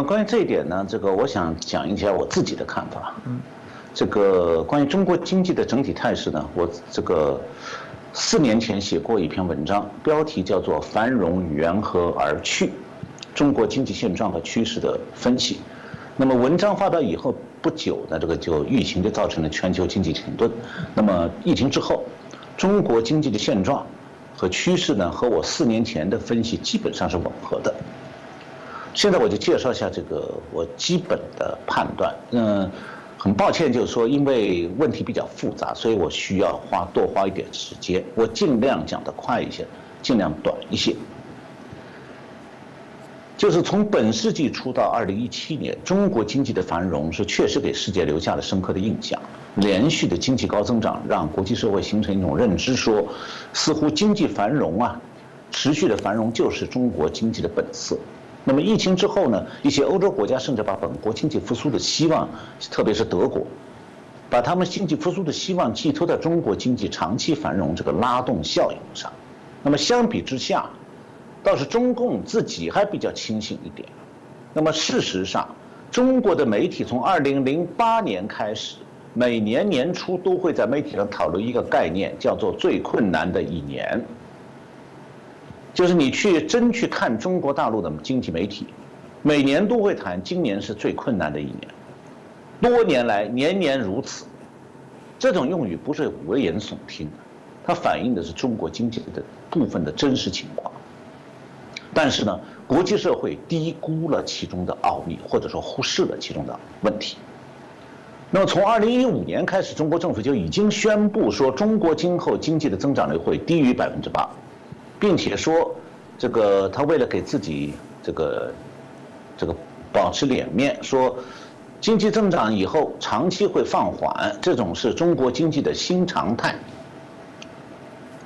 关于这一点呢，我想讲一下我自己的看法。关于中国经济的整体态势呢，我4年前写过一篇文章，标题叫做《繁荣缘何而去：中国经济现状和趋势的分析》。那么文章发表以后不久呢，疫情就造成了全球经济停顿。那么疫情之后，中国经济的现状和趋势呢，和我4年前的分析基本上是吻合的。现在我就介绍一下我基本的判断。很抱歉，就是说因为问题比较复杂，所以我需要多花一点时间。我尽量讲得快一些，尽量短一些。就是从本世纪初到2017年，中国经济的繁荣是确实给世界留下了深刻的印象。连续的经济高增长让国际社会形成一种认知，说似乎经济繁荣持续的繁荣就是中国经济的本色。那么疫情之后呢，一些欧洲国家甚至把本国经济复苏的希望，特别是德国，把他们经济复苏的希望寄托在中国经济长期繁荣这个拉动效应上。那么相比之下，倒是中共自己还比较清醒一点。那么事实上，中国的媒体从2008年开始，每年年初都会在媒体上讨论一个概念，叫做最困难的一年。就是你真去看中国大陆的经济媒体，每年都会谈今年是最困难的一年，多年来年年如此。这种用语不是危言耸听的，它反映的是中国经济的部分的真实情况。但是呢，国际社会低估了其中的奥秘，或者说忽视了其中的问题。那么从2015年开始，中国政府就已经宣布说，中国今后经济的增长率会低于8%。并且说，他为了给自己保持脸面，说经济增长以后长期会放缓，这种是中国经济的新常态。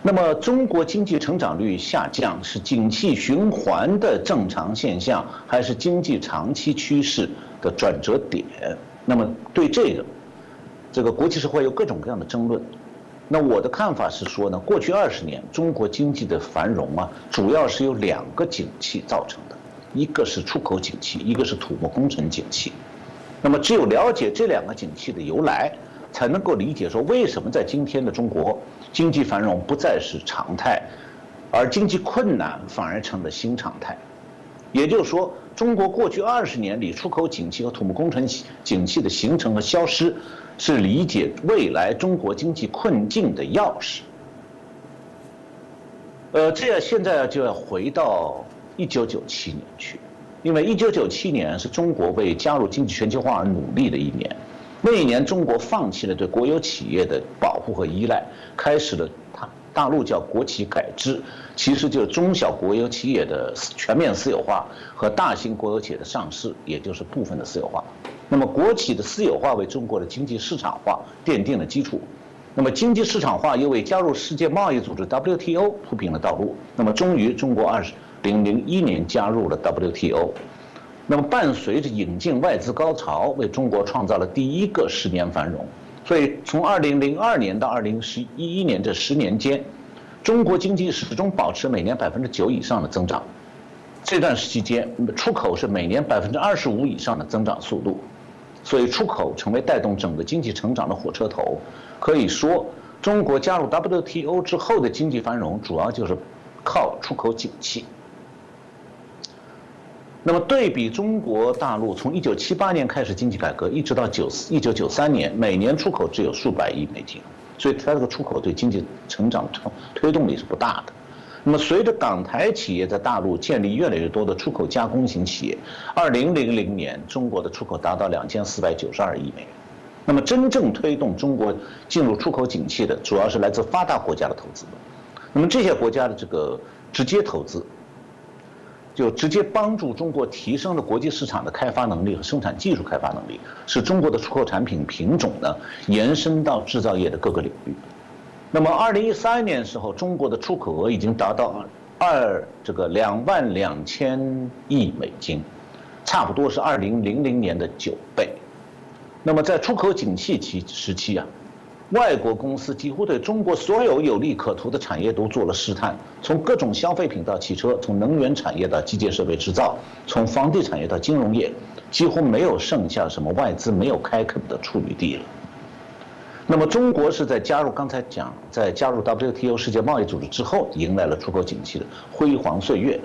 那么中国经济成长率下降是景气循环的正常现象，还是经济长期趋势的转折点？那么对这个国际社会有各种各样的争论。那我的看法是说呢，过去20年中国经济的繁荣主要是由2个景气造成的，一个是出口景气，一个是土木工程景气。那么只有了解这2个景气的由来，才能够理解说为什么在今天的中国，经济繁荣不再是常态，而经济困难反而成了新常态。也就是说，中国过去20年里出口景气和土木工程景气的形成和消失，是理解未来中国经济困境的钥匙。现在就要回到1997年去，因为1997年是中国为加入经济全球化而努力的一年。那一年，中国放弃了对国有企业的保护和依赖，开始了大陆叫国企改制，其实就是中小国有企业的全面私有化和大型国有企业的上市，也就是部分的私有化。那么国企的私有化为中国的经济市场化奠定了基础，那么经济市场化又为加入世界贸易组织 WTO 铺平了道路。那么终于中国2001年加入了 WTO， 那么伴随着引进外资高潮，为中国创造了第一个10年繁荣。所以从2002年到2011年这10年间，中国经济始终保持每年9%以上的增长。这段时期间，出口是每年25%以上的增长速度，所以出口成为带动整个经济成长的火车头。可以说，中国加入 WTO 之后的经济繁荣，主要就是靠出口景气。那么对比中国大陆从1978年开始经济改革，一直到1993年，每年出口只有数百亿美金，所以它这个出口对经济成长推动力是不大的。那么随着港台企业在大陆建立越来越多的出口加工型企业，2000年中国的出口达到2492亿美元。那么真正推动中国进入出口景气的，主要是来自发达国家的投资。那么这些国家的直接投资，就直接帮助中国提升了国际市场的开发能力和生产技术开发能力，使中国的出口产品品种呢延伸到制造业的各个领域。那么2013年的时候，中国的出口额已经达到22000亿美金，差不多是2000年的9倍。那么在出口景气时期外国公司几乎对中国所有有利可图的产业都做了试探，从各种消费品到汽车，从能源产业到基建设备制造，从房地产业到金融业，几乎没有剩下什么外资没有开垦的处女地了。那么中国是在加入WTO 世界贸易组织之后，迎来了出口景气的辉煌岁月。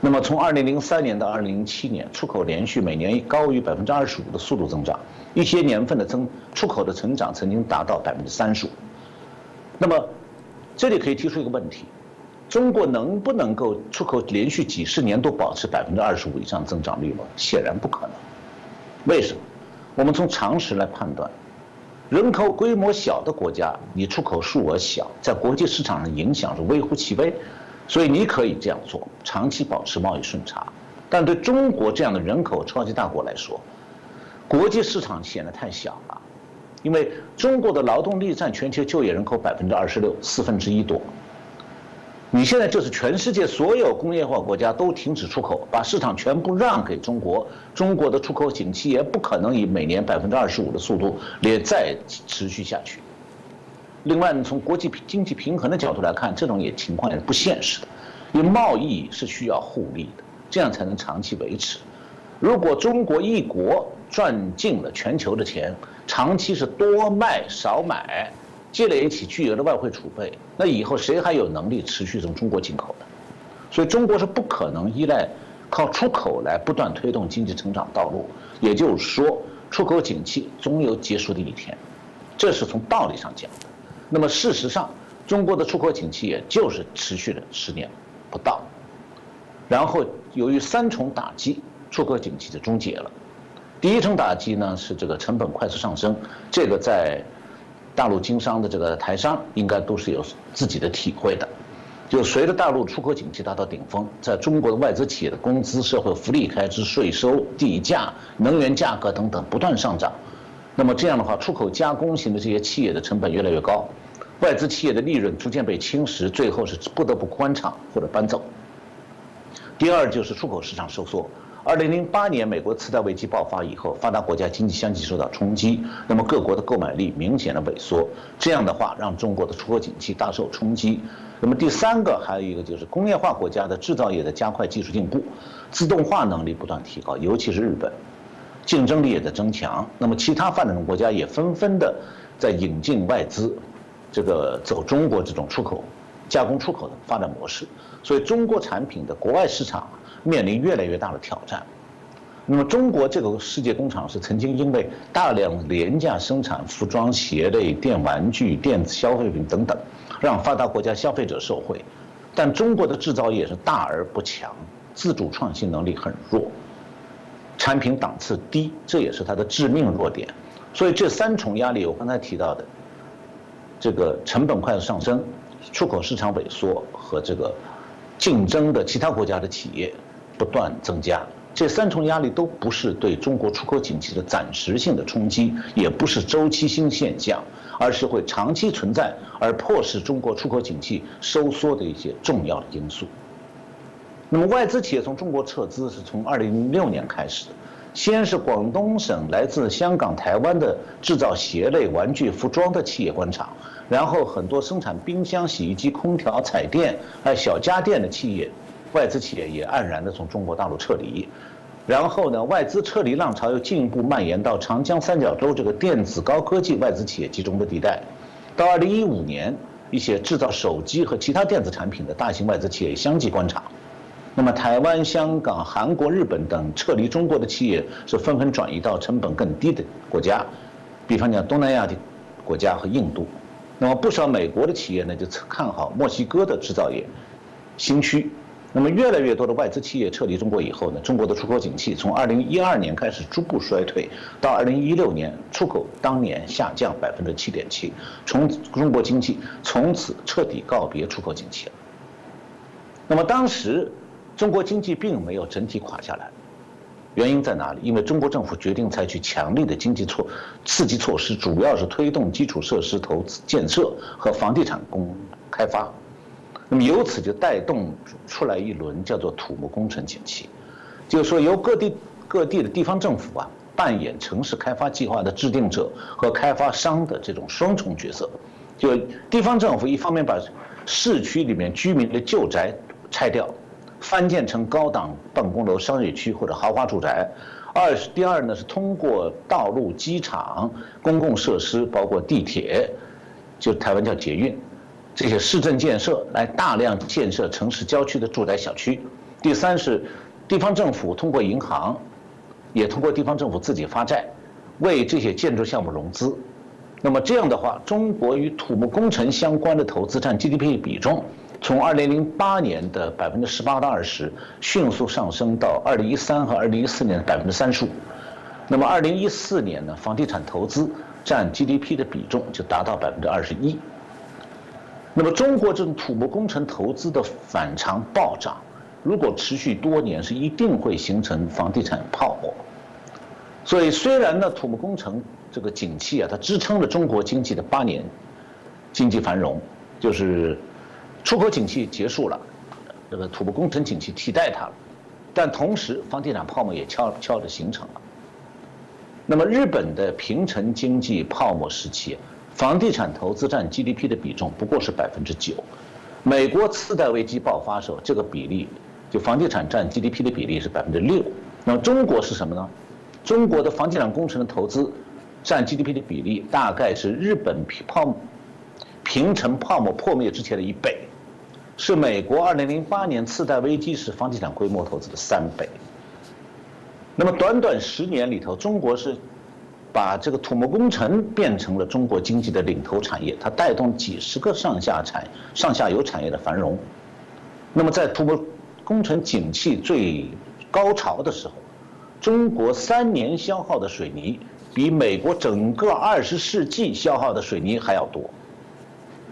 那么从2003年到2007年，出口连续每年高于25%的速度增长，一些年份的出口的成长曾经达到35%。那么这里可以提出一个问题：中国能不能够出口连续几十年都保持25%以上增长率吗？显然不可能。为什么？我们从常识来判断。人口规模小的国家，你出口数额小，在国际市场上影响是微乎其微，所以你可以这样做，长期保持贸易顺差。但对中国这样的人口超级大国来说，国际市场显得太小了，因为中国的劳动力占全球就业人口26%，1/4多。你现在就是全世界所有工业化国家都停止出口，把市场全部让给中国，中国的出口景气也不可能以每年25%的速度也再持续下去。另外，从国际经济平衡的角度来看，这种情况也是不现实的，因为贸易是需要互利的，这样才能长期维持。如果中国一国赚尽了全球的钱，长期是多卖少买，积累起巨额的外汇储备，那以后谁还有能力持续从中国进口的？所以中国是不可能依赖靠出口来不断推动经济成长道路。也就是说，出口景气总有结束的一天，这是从道理上讲的。那么事实上，中国的出口景气也就是持续了10年不到，然后由于3重打击，出口景气就终结了。第一重打击呢是这个成本快速上升，这个在大陆经商的这个台商应该都是有自己的体会的。就随着大陆出口景气达到顶峰，在中国的外资企业的工资、社会福利开支、税收、地价、能源价格等等不断上涨，那么这样的话，出口加工型的这些企业的成本越来越高，外资企业的利润逐渐被侵蚀，最后是不得不关厂或者搬走。第二就是出口市场收缩。2008年美国次贷危机爆发以后，发达国家经济相继受到冲击，那么各国的购买力明显的萎缩，这样的话让中国的出口景气大受冲击。那么第3个还有一个就是工业化国家的制造业的加快技术进步，自动化能力不断提高，尤其是日本，竞争力也在增强。那么其他发展中国家也纷纷的在引进外资，这个走中国这种出口加工出口的发展模式，所以中国产品的国外市场面临越来越大的挑战。那么中国这个世界工厂是曾经因为大量廉价生产服装、鞋类、电玩具、电子消费品等等，让发达国家消费者受惠。但中国的制造业是大而不强，自主创新能力很弱，产品档次低，这也是它的致命弱点。所以这3重压力，我刚才提到的，这个成本快速上升、出口市场萎缩和这个竞争的其他国家的企业不断增加，这3重压力都不是对中国出口景气的暂时性的冲击，也不是周期性现象，而是会长期存在而迫使中国出口景气收缩的一些重要的因素。那么外资企业从中国撤资是从2006年开始的，先是广东省来自香港、台湾的制造鞋类、玩具、服装的企业关厂，然后很多生产冰箱、洗衣机、空调、彩电还有小家电的企业，外资企业也黯然的从中国大陆撤离。然后呢，外资撤离浪潮又进一步蔓延到长江三角洲这个电子高科技外资企业集中的地带。到2015年，一些制造手机和其他电子产品的大型外资企业相继关厂。那么台湾、香港、韩国、日本等撤离中国的企业是纷纷转移到成本更低的国家，比方讲东南亚的国家和印度。那么不少美国的企业呢就看好墨西哥的制造业新区。那么越来越多的外资企业撤离中国以后呢，中国的出口景气从2012年开始逐步衰退，到2016年出口当年下降7.7%，中国经济从此彻底告别出口景气了。那么当时中国经济并没有整体垮下来，原因在哪里？因为中国政府决定采取强力的经济刺激措施，主要是推动基础设施投资建设和房地产开发。那么由此就带动出来一轮叫做土木工程景气，就是说由各地的地方政府啊，扮演城市开发计划的制定者和开发商的这种双重角色。就地方政府一方面把市区里面居民的旧宅拆掉，翻建成高档办公楼、商业区或者豪华住宅；第二呢是通过道路、机场、公共设施，包括地铁，就台湾叫捷运，这些市政建设来大量建设城市郊区的住宅小区。第三是地方政府通过银行，也通过地方政府自己发债，为这些建筑项目融资。那么这样的话，中国与土木工程相关的投资占 GDP 比重，从2008年的18%到20%，迅速上升到2013和2014年的35%。那么2014年呢，房地产投资占 GDP 的比重就达到21%。那么中国这种土木工程投资的反常暴涨，如果持续多年，是一定会形成房地产泡沫。所以虽然呢，土木工程这个景气啊，它支撑了中国经济的8年经济繁荣，就是出口景气结束了，这个土木工程景气替代它了，但同时房地产泡沫也悄悄地形成了。那么日本的平成经济泡沫时期，房地产投资占 GDP 的比重不过是9%，美国次贷危机爆发时候，这个比例就房地产占 GDP 的比例是6%。那么中国是什么呢？中国的房地产工程的投资占 GDP 的比例大概是日本平成泡沫破灭之前的1倍，是美国2008年次贷危机时房地产规模投资的3倍。那么短短10年里头，中国是把这个土木工程变成了中国经济的领头产业，它带动几十个上下游产业的繁荣。那么在土木工程景气最高潮的时候，中国3年消耗的水泥比美国整个20世纪消耗的水泥还要多。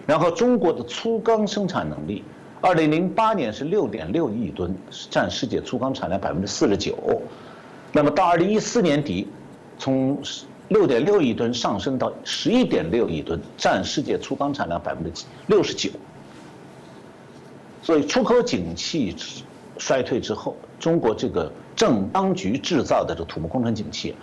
然后中国的粗钢生产能力，2008年是6.6亿吨，占世界粗钢产量49%。那么到2014年底，从6.6亿吨上升到11.6亿吨，占世界粗钢产量69%。所以出口景气衰退之后，中国这个正当局制造的这土木工程景气，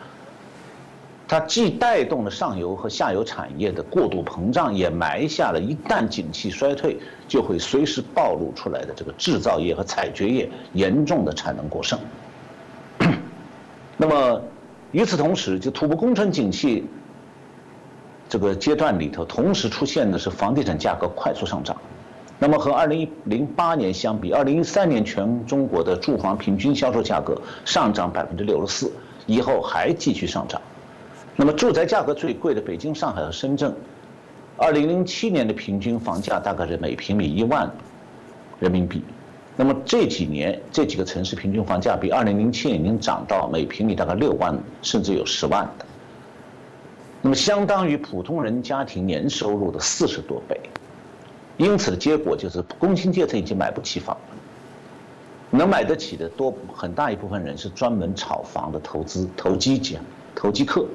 它既带动了上游和下游产业的过度膨胀，也埋下了一旦景气衰退就会随时暴露出来的这个制造业和采掘业严重的产能过剩。那么与此同时，就土木工程景气这个阶段里头，同时出现的是房地产价格快速上涨。那么和2008年相比，2013年全中国的住房平均销售价格上涨64%，以后还继续上涨。那么住宅价格最贵的北京、上海和深圳，2007年的平均房价大概是每平米1万人民币。那么这几年这几个城市平均房价比2007年已经涨到每平米大概6万，甚至有10万的。那么相当于普通人家庭年收入的40多倍。因此的结果就是工薪阶层已经买不起房了，能买得起的很大一部分人是专门炒房的投机客。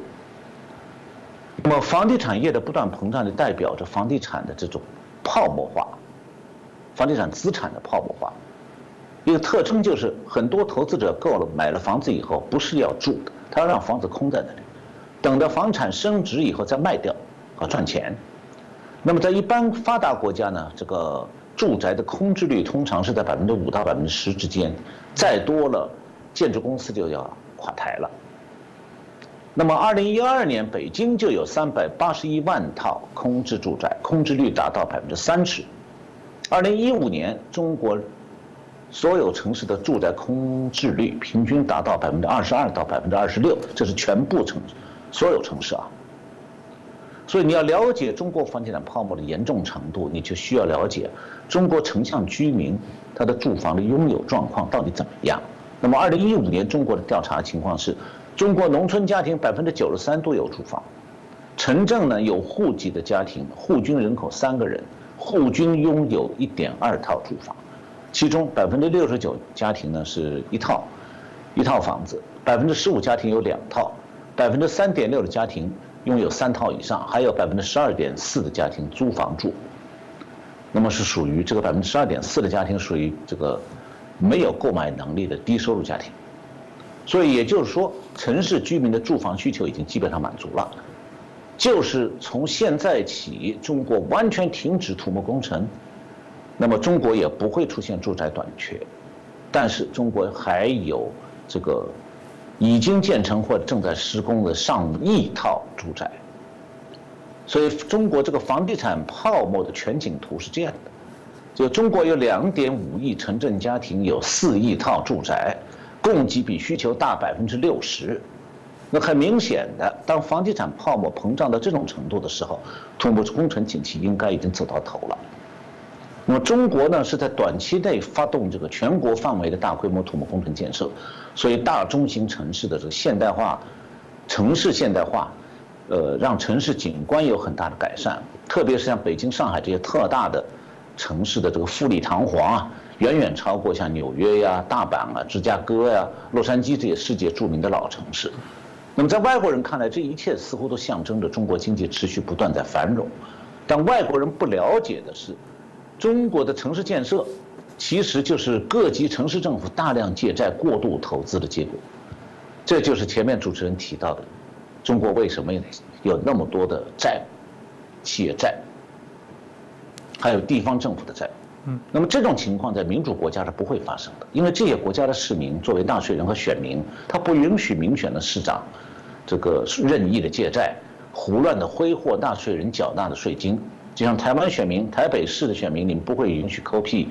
那么房地产业的不断膨胀就代表着房地产的这种泡沫化，房地产资产的泡沫化。一个特征就是很多投资者买了房子以后不是要住的，他要让房子空在那里，等到房产升值以后再卖掉和赚钱。那么在一般发达国家呢，这个住宅的空置率通常是在5%到10%之间，再多了建筑公司就要垮台了。那么2012年北京就有381万套空置住宅，空置率达到30%。2015年中国所有城市的住宅空置率平均达到22%到26%，这是全部所有城市啊。所以你要了解中国房地产泡沫的严重程度，你就需要了解中国城乡居民他的住房的拥有状况到底怎么样。那么2015年中国的调查情况是，中国农村家庭93%都有住房，城镇呢有户籍的家庭，户均人口3个人，户均拥有1.2套住房，其中69%家庭呢是一套房子，15%家庭有2套，3.6%的家庭拥有3套以上，还有12.4%的家庭租房住。那么是属于这个12.4%的家庭属于这个没有购买能力的低收入家庭。所以也就是说，城市居民的住房需求已经基本上满足了。就是从现在起，中国完全停止土木工程，那么中国也不会出现住宅短缺。但是中国还有这个已经建成或正在施工的上亿套住宅。所以中国这个房地产泡沫的全景图是这样的：就中国有2.5亿城镇家庭，有4亿套住宅，供给比需求大60%。那很明显的，当房地产泡沫膨胀到这种程度的时候，土木工程景气应该已经走到头了。那么中国呢是在短期内发动这个全国范围的大规模土木工程建设，所以大中型城市的这个现代化、城市现代化。让城市景观有很大的改善，特别是像北京、上海这些特大的城市的这个富丽堂皇啊，远远超过像纽约呀、大阪啊、芝加哥呀、洛杉矶这些世界著名的老城市。那么在外国人看来，这一切似乎都象征着中国经济持续不断在繁荣，但外国人不了解的是，中国的城市建设其实就是各级城市政府大量借债、过度投资的结果。这就是前面主持人提到的。中国为什么有那么多的债务，企业债，还有地方政府的债务？那么这种情况在民主国家是不会发生的，因为这些国家的市民作为纳税人和选民，他不允许民选的市长这个任意的借债，胡乱的挥霍纳税人缴纳的税金。就像台湾选民、台北市的选民，你们不会允许抠屁，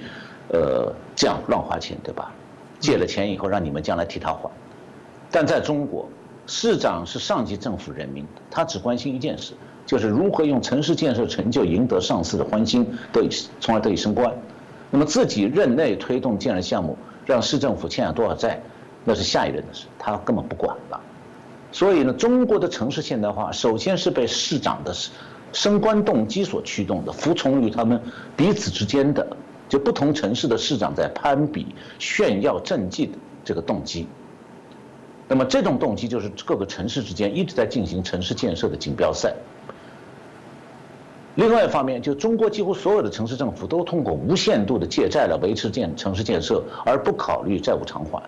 这样乱花钱，对吧？借了钱以后让你们将来替他还。但在中国，市长是上级政府任命的，他只关心一件事，就是如何用城市建设成就赢得上司的欢心，从而得以升官。那么自己任内推动建设项目，让市政府欠下多少债，那是下一任的事，他根本不管了。所以呢，中国的城市现代化首先是被市长的升官动机所驱动的，服从于他们彼此之间的，就不同城市的市长在攀比、炫耀政绩的这个动机。那么这种动机就是各个城市之间一直在进行城市建设的锦标赛。另外一方面，就中国几乎所有的城市政府都通过无限度的借债来维持城市建设，而不考虑债务偿还。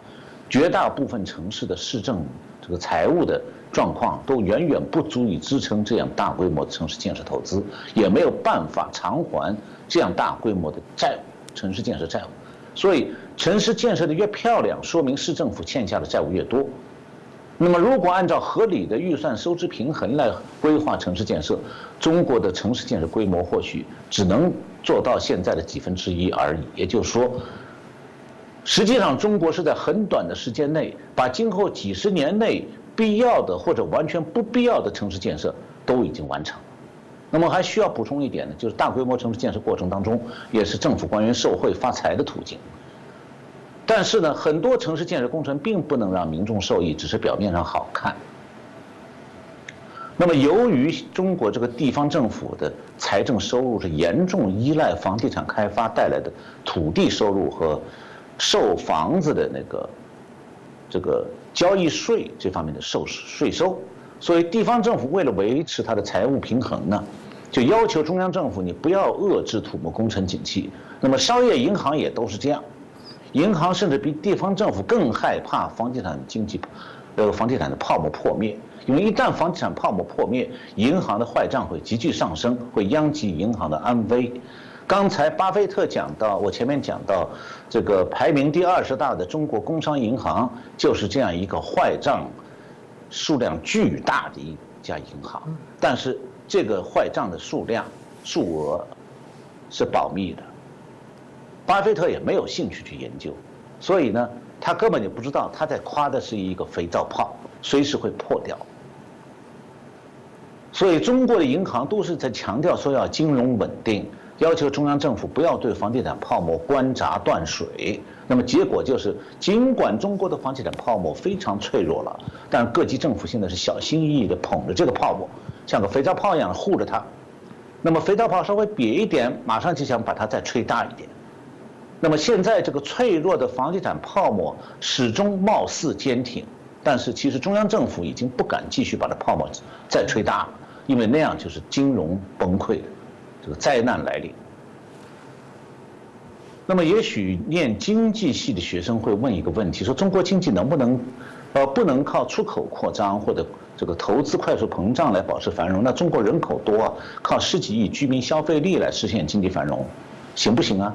绝大部分城市的市政这个财务的状况都远远不足以支撑这样大规模的城市建设投资，也没有办法偿还这样大规模的债务，城市建设债务。所以，城市建设的越漂亮，说明市政府欠下的债务越多。那么，如果按照合理的预算收支平衡来规划城市建设，中国的城市建设规模或许只能做到现在的1/10而已。也就是说，实际上中国是在很短的时间内，把今后几十年内必要的或者完全不必要的城市建设都已经完成。那么还需要补充一点呢，就是大规模城市建设过程当中，也是政府官员受贿发财的途径。但是呢，很多城市建设工程并不能让民众受益，只是表面上好看。那么，由于中国这个地方政府的财政收入是严重依赖房地产开发带来的土地收入和售房子的这个交易税这方面的税收，所以地方政府为了维持它的财务平衡呢，就要求中央政府你不要遏制土木工程景气。那么商业银行也都是这样。银行甚至比地方政府更害怕房地产的泡沫破灭，因为一旦房地产泡沫破灭，银行的坏账会急剧上升，会殃及银行的安危。刚才巴菲特讲到，我前面讲到，这个排名第20大的中国工商银行就是这样一个坏账数量巨大的一家银行，但是这个坏账的数额是保密的。巴菲特也没有兴趣去研究，所以呢，他根本就不知道他在夸的是一个肥皂泡，随时会破掉。所以中国的银行都是在强调说要金融稳定，要求中央政府不要对房地产泡沫关闸断水。那么结果就是，尽管中国的房地产泡沫非常脆弱了，但各级政府现在是小心翼翼地捧着这个泡沫，像个肥皂泡一样护着它。那么肥皂泡稍微瘪一点，马上就想把它再吹大一点。那么现在这个脆弱的房地产泡沫始终貌似坚挺，但是其实中央政府已经不敢继续把这泡沫再吹大了，因为那样就是金融崩溃的这个灾难来临。那么也许念经济系的学生会问一个问题，说中国经济能不能不能靠出口扩张或者这个投资快速膨胀来保持繁荣，那中国人口多啊，靠10几亿居民消费力来实现经济繁荣，行不行啊？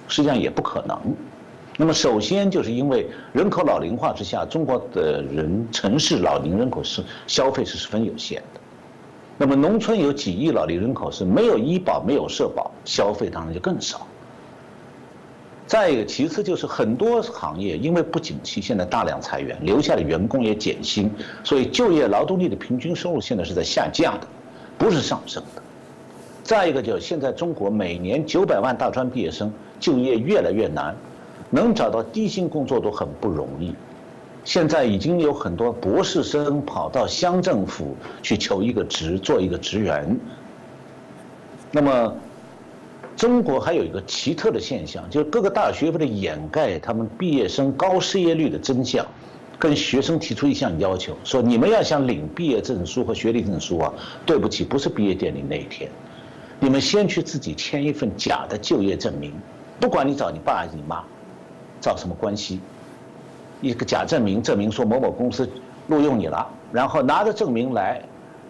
实际上也不可能。那么首先就是因为人口老龄化之下，中国的城市老龄人口消费是十分有限的。那么农村有几亿老龄人口是没有医保没有社保，消费当然就更少。再一个，其次就是很多行业因为不景气，现在大量裁员，留下的员工也减薪，所以就业劳动力的平均收入现在是在下降的，不是上升的。再一个就是现在中国每年900万大专毕业生就业越来越难，能找到低薪工作都很不容易。现在已经有很多博士生跑到乡政府去求一个职，做一个职员。那么中国还有一个奇特的现象，就是各个大学为了掩盖他们毕业生高失业率的真相，跟学生提出一项要求，说你们要想领毕业证书和学历证书啊，对不起，不是毕业典礼那一天，你们先去自己签一份假的就业证明，不管你找你爸还是你妈，找什么关系，一个假证明，证明说某某公司录用你了，然后拿着证明来，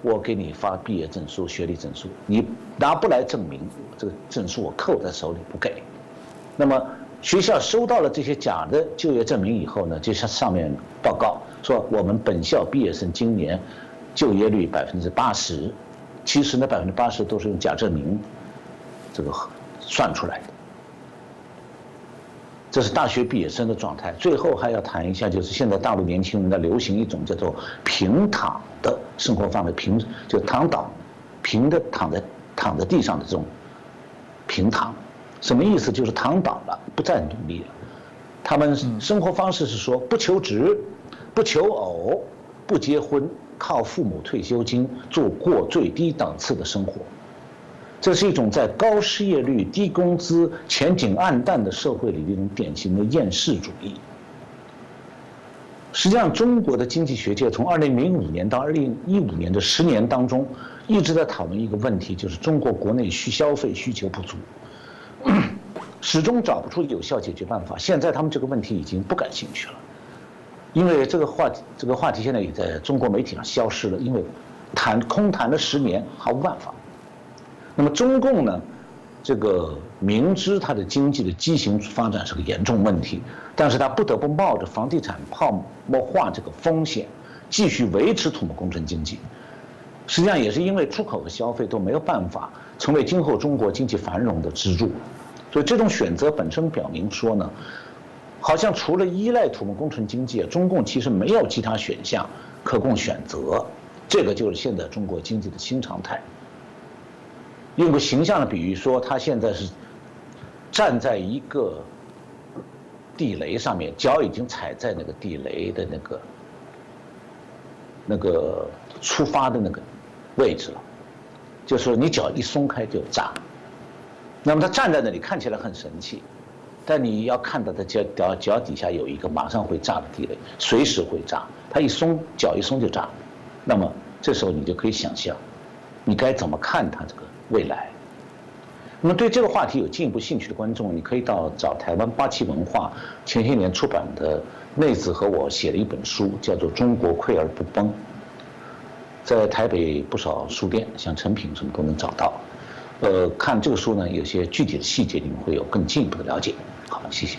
我给你发毕业证书、学历证书，你拿不来证明，这个证书我扣在手里不给。那么学校收到了这些假的就业证明以后呢，就向上面报告说我们本校毕业生今年就业率80%，其实呢80%都是用假证明这个算出来的。这是大学毕业生的状态。最后还要谈一下，就是现在大陆年轻人在流行一种叫做平躺的生活方式，就躺倒，平的躺在地上的这种平躺，什么意思？就是躺倒了，不再努力了。他们生活方式是说不求职，不求偶，不结婚，靠父母退休金过最低档次的生活。这是一种在高失业率、低工资、前景暗淡的社会里的一种典型的厌世主义。实际上，中国的经济学界从2005年到2015年的10年当中，一直在讨论一个问题，就是中国国内消费需求不足，始终找不出有效解决办法。现在他们这个问题已经不感兴趣了，因为这个话题现在也在中国媒体上消失了，因为空谈了10年，毫无办法。那么中共呢，这个明知它的经济的畸形发展是个严重问题，但是它不得不冒着房地产泡沫化这个风险，继续维持土木工程经济。实际上也是因为出口和消费都没有办法成为今后中国经济繁荣的支柱，所以这种选择本身表明说呢，好像除了依赖土木工程经济，中共其实没有其他选项可供选择。这个就是现在中国经济的新常态。用个形象的比喻说，他现在是站在一个地雷上面，脚已经踩在那个地雷的那个出发的那个位置了，就是你脚一松开就炸。那么他站在那里看起来很神气，但你要看到他脚底下有一个马上会炸的地雷，随时会炸。他脚一松就炸。那么这时候你就可以想象，你该怎么看他这个未来。那么对这个话题有进一步兴趣的观众，你可以找台湾87文化前些年出版的内子和我写的一本书，叫做《中国溃而不崩》，在台北不少书店，像诚品什么都能找到。看这个书呢，有些具体的细节你们会有更进一步的了解。好，谢谢。